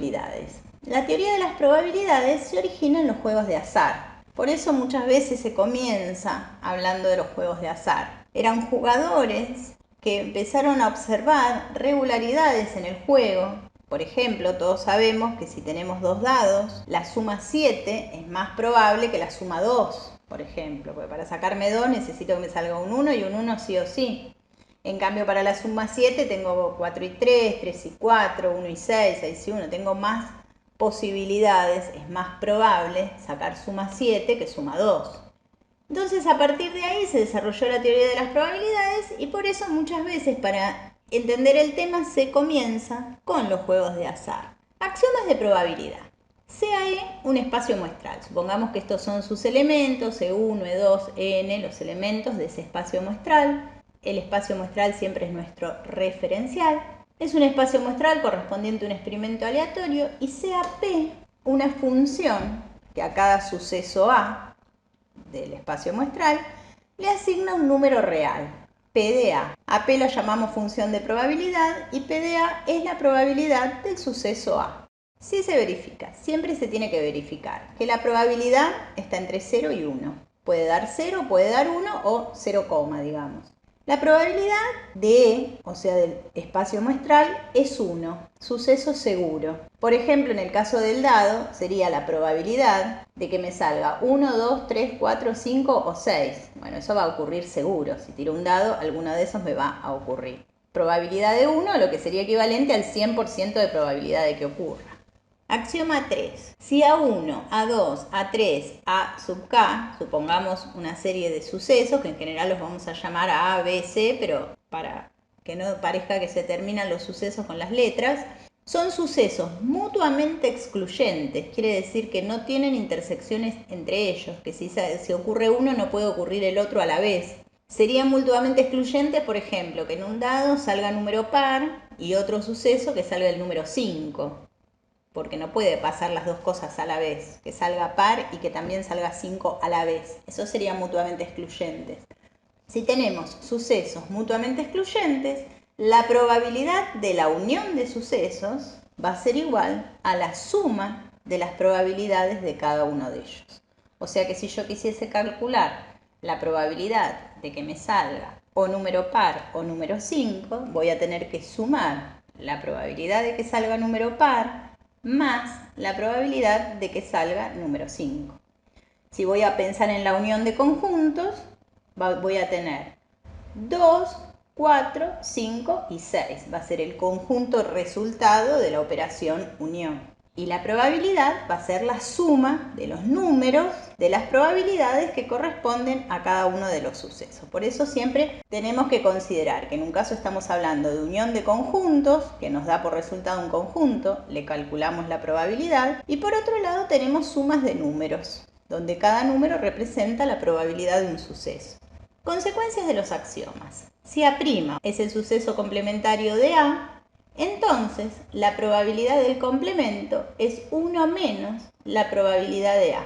probabilidades. La teoría de las probabilidades se origina en los juegos de azar. Por eso muchas veces se comienza hablando de los juegos de azar. Eran jugadores que empezaron a observar regularidades en el juego. Por ejemplo, todos sabemos que si tenemos dos dados, la suma 7 es más probable que la suma 2, por ejemplo, porque para sacarme 2 necesito que me salga un 1 y un 1 sí o sí. En cambio, para la suma 7 tengo 4 y 3, 3 y 4, 1 y 6, 6 y 1. Tengo más posibilidades, es más probable sacar suma 7 que suma 2. Entonces, a partir de ahí se desarrolló la teoría de las probabilidades y por eso muchas veces para entender el tema se comienza con los juegos de azar. Axiomas de probabilidad. Sea E un espacio muestral. Supongamos que estos son sus elementos, E1, E2, En, los elementos de ese espacio muestral. El espacio muestral siempre es nuestro referencial. Es un espacio muestral correspondiente a un experimento aleatorio y sea P una función que a cada suceso A del espacio muestral le asigna un número real, P de A. A P la llamamos función de probabilidad y P de A es la probabilidad del suceso A. Si se verifica, siempre se tiene que verificar que la probabilidad está entre 0 y 1. Puede dar 0, puede dar 1 o 0, digamos. La probabilidad de E, o sea del espacio muestral, es 1, suceso seguro. Por ejemplo, en el caso del dado, sería la probabilidad de que me salga 1, 2, 3, 4, 5 o 6. Bueno, eso va a ocurrir seguro. Si tiro un dado, alguno de esos me va a ocurrir. Probabilidad de 1, lo que sería equivalente al 100% de probabilidad de que ocurra. Axioma 3. Si A1, A2, A3, A sub K, supongamos una serie de sucesos, que en general los vamos a llamar A, B, C, pero para que no parezca que se terminan los sucesos con las letras, son sucesos mutuamente excluyentes, quiere decir que no tienen intersecciones entre ellos, que si ocurre uno no puede ocurrir el otro a la vez. Serían mutuamente excluyentes, por ejemplo, que en un dado salga número par y otro suceso que salga el número 5. Porque no puede pasar las dos cosas a la vez, que salga par y que también salga 5 a la vez. Eso serían mutuamente excluyentes. Si tenemos sucesos mutuamente excluyentes, la probabilidad de la unión de sucesos va a ser igual a la suma de las probabilidades de cada uno de ellos. O sea que si yo quisiese calcular la probabilidad de que me salga o número par o número 5, voy a tener que sumar la probabilidad de que salga número par más la probabilidad de que salga número 5. Si voy a pensar en la unión de conjuntos, voy a tener 2, 4, 5 y 6. Va a ser el conjunto resultado de la operación unión. Y la probabilidad va a ser la suma de los números de las probabilidades que corresponden a cada uno de los sucesos. Por eso siempre tenemos que considerar que en un caso estamos hablando de unión de conjuntos, que nos da por resultado un conjunto, le calculamos la probabilidad, y por otro lado tenemos sumas de números, donde cada número representa la probabilidad de un suceso. Consecuencias de los axiomas. Si A' es el suceso complementario de A, entonces la probabilidad del complemento es 1 menos la probabilidad de A.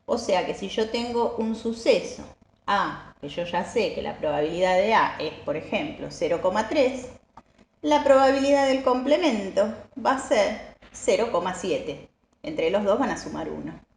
O sea que si yo tengo un suceso A, que yo ya sé que la probabilidad de A es, por ejemplo, 0,3, la probabilidad del complemento va a ser 0,7. Entre los dos van a sumar 1.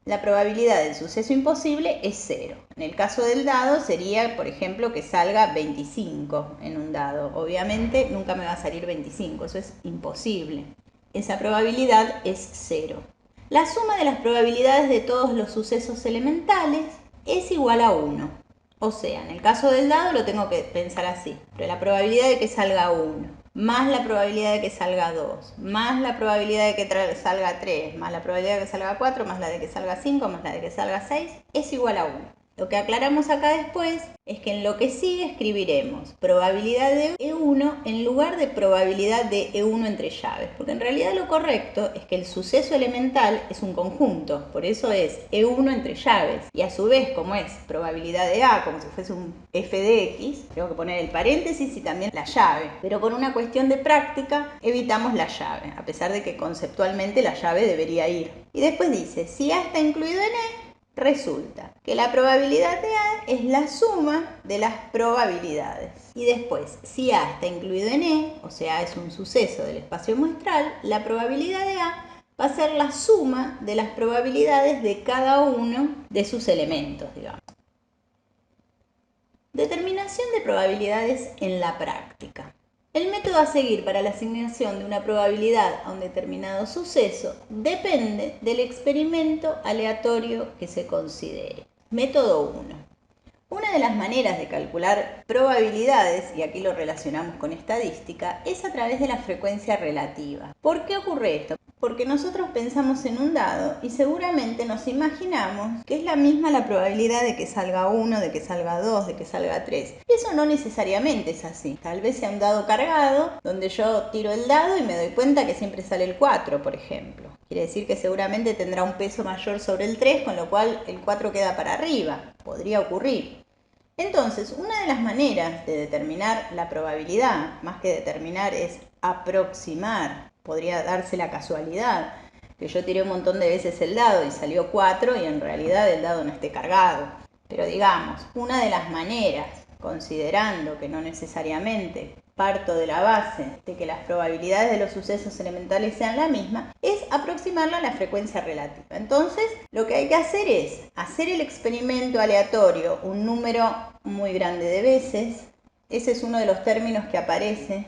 La probabilidad del suceso imposible es 0. En el caso del dado sería, por ejemplo, que salga 25 en un dado. Obviamente nunca me va a salir 25, eso es imposible. Esa probabilidad es 0. La suma de las probabilidades de todos los sucesos elementales es igual a 1. O sea, en el caso del dado lo tengo que pensar así, pero la probabilidad de que salga 1 más la probabilidad de que salga 2, más la probabilidad de que salga 3, más la probabilidad de que salga 4, más la de que salga 5, más la de que salga 6, es igual a 1. Lo que aclaramos acá después es que en lo que sigue escribiremos probabilidad de E1 en lugar de probabilidad de E1 entre llaves, porque en realidad lo correcto es que el suceso elemental es un conjunto, por eso es E1 entre llaves, y a su vez como es probabilidad de A, como si fuese un f de x, tengo que poner el paréntesis y también la llave, pero por una cuestión de práctica evitamos la llave, a pesar de que conceptualmente la llave debería ir. Y después dice, si A está incluido en E, Resulta que la probabilidad de A es la suma de las probabilidades. Y después, si A está incluido en E, o sea, es un suceso del espacio muestral, la probabilidad de A va a ser la suma de las probabilidades de cada uno de sus elementos, digamos. Determinación de probabilidades en la práctica. El método a seguir para la asignación de una probabilidad a un determinado suceso depende del experimento aleatorio que se considere. Método 1. Una de las maneras de calcular probabilidades, y aquí lo relacionamos con estadística, es a través de la frecuencia relativa. ¿Por qué ocurre esto? Porque nosotros pensamos en un dado y seguramente nos imaginamos que es la misma la probabilidad de que salga 1, de que salga 2, de que salga 3. Y eso no necesariamente es así. Tal vez sea un dado cargado, donde yo tiro el dado y me doy cuenta que siempre sale el 4, por ejemplo. Quiere decir que seguramente tendrá un peso mayor sobre el 3, con lo cual el 4 queda para arriba. Podría ocurrir. Entonces, una de las maneras de determinar la probabilidad, más que determinar, es aproximar. Podría darse la casualidad que yo tiré un montón de veces el dado y salió 4 y en realidad el dado no esté cargado. Pero digamos, una de las maneras, considerando que no necesariamente parto de la base de que las probabilidades de los sucesos elementales sean la misma, es aproximarla a la frecuencia relativa. Entonces, lo que hay que hacer es hacer el experimento aleatorio un número muy grande de veces. Ese es uno de los términos que aparece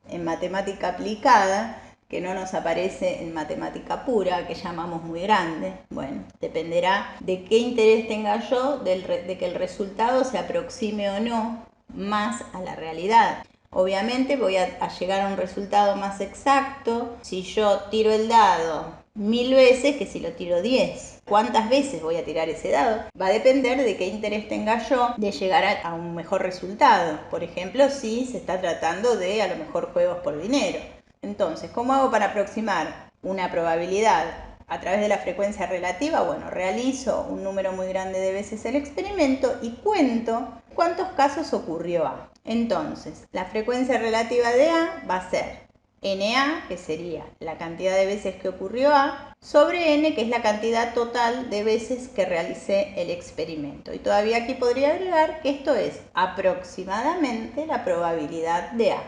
en matemática aplicada, que no nos aparece en matemática pura, que llamamos muy grande. Bueno, dependerá de qué interés tenga yo de que el resultado se aproxime o no más a la realidad. Obviamente voy a llegar a un resultado más exacto si yo tiro el dado 1000 veces que si lo tiro 10. ¿Cuántas veces voy a tirar ese dado? Va a depender de qué interés tenga yo de llegar a un mejor resultado. Por ejemplo, si se está tratando de a lo mejor juegos por dinero. Entonces, ¿cómo hago para aproximar una probabilidad a través de la frecuencia relativa? Bueno, realizo un número muy grande de veces el experimento y cuento cuántos casos ocurrió A. Entonces, la frecuencia relativa de A va a ser NA, que sería la cantidad de veces que ocurrió A, sobre N, que es la cantidad total de veces que realicé el experimento. Y todavía aquí podría agregar que esto es aproximadamente la probabilidad de A.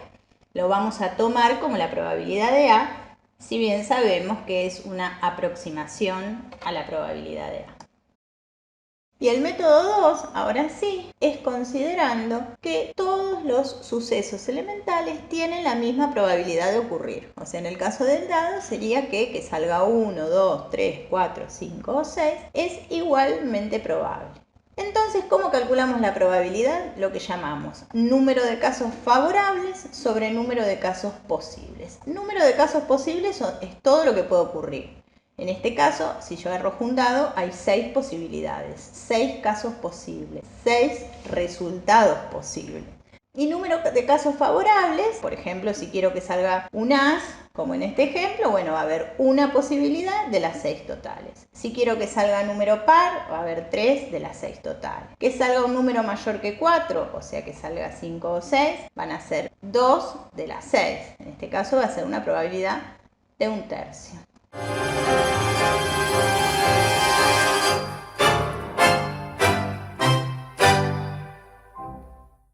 Lo vamos a tomar como la probabilidad de A, si bien sabemos que es una aproximación a la probabilidad de A. Y el método 2, ahora sí, es considerando que todos los sucesos elementales tienen la misma probabilidad de ocurrir. O sea, en el caso del dado sería que salga 1, 2, 3, 4, 5 o 6 es igualmente probable. Entonces, ¿cómo calculamos la probabilidad? Lo que llamamos número de casos favorables sobre número de casos posibles. Número de casos posibles es todo lo que puede ocurrir. En este caso, si yo arrojo un dado, hay 6 posibilidades, 6 casos posibles, 6 resultados posibles. Y número de casos favorables, por ejemplo, si quiero que salga un as, como en este ejemplo, bueno, va a haber una posibilidad de las 6 totales. Si quiero que salga número par, va a haber 3 de las 6 totales. Que salga un número mayor que 4, o sea que salga 5 o 6, van a ser 2 de las 6. En este caso va a ser una probabilidad de 1/3.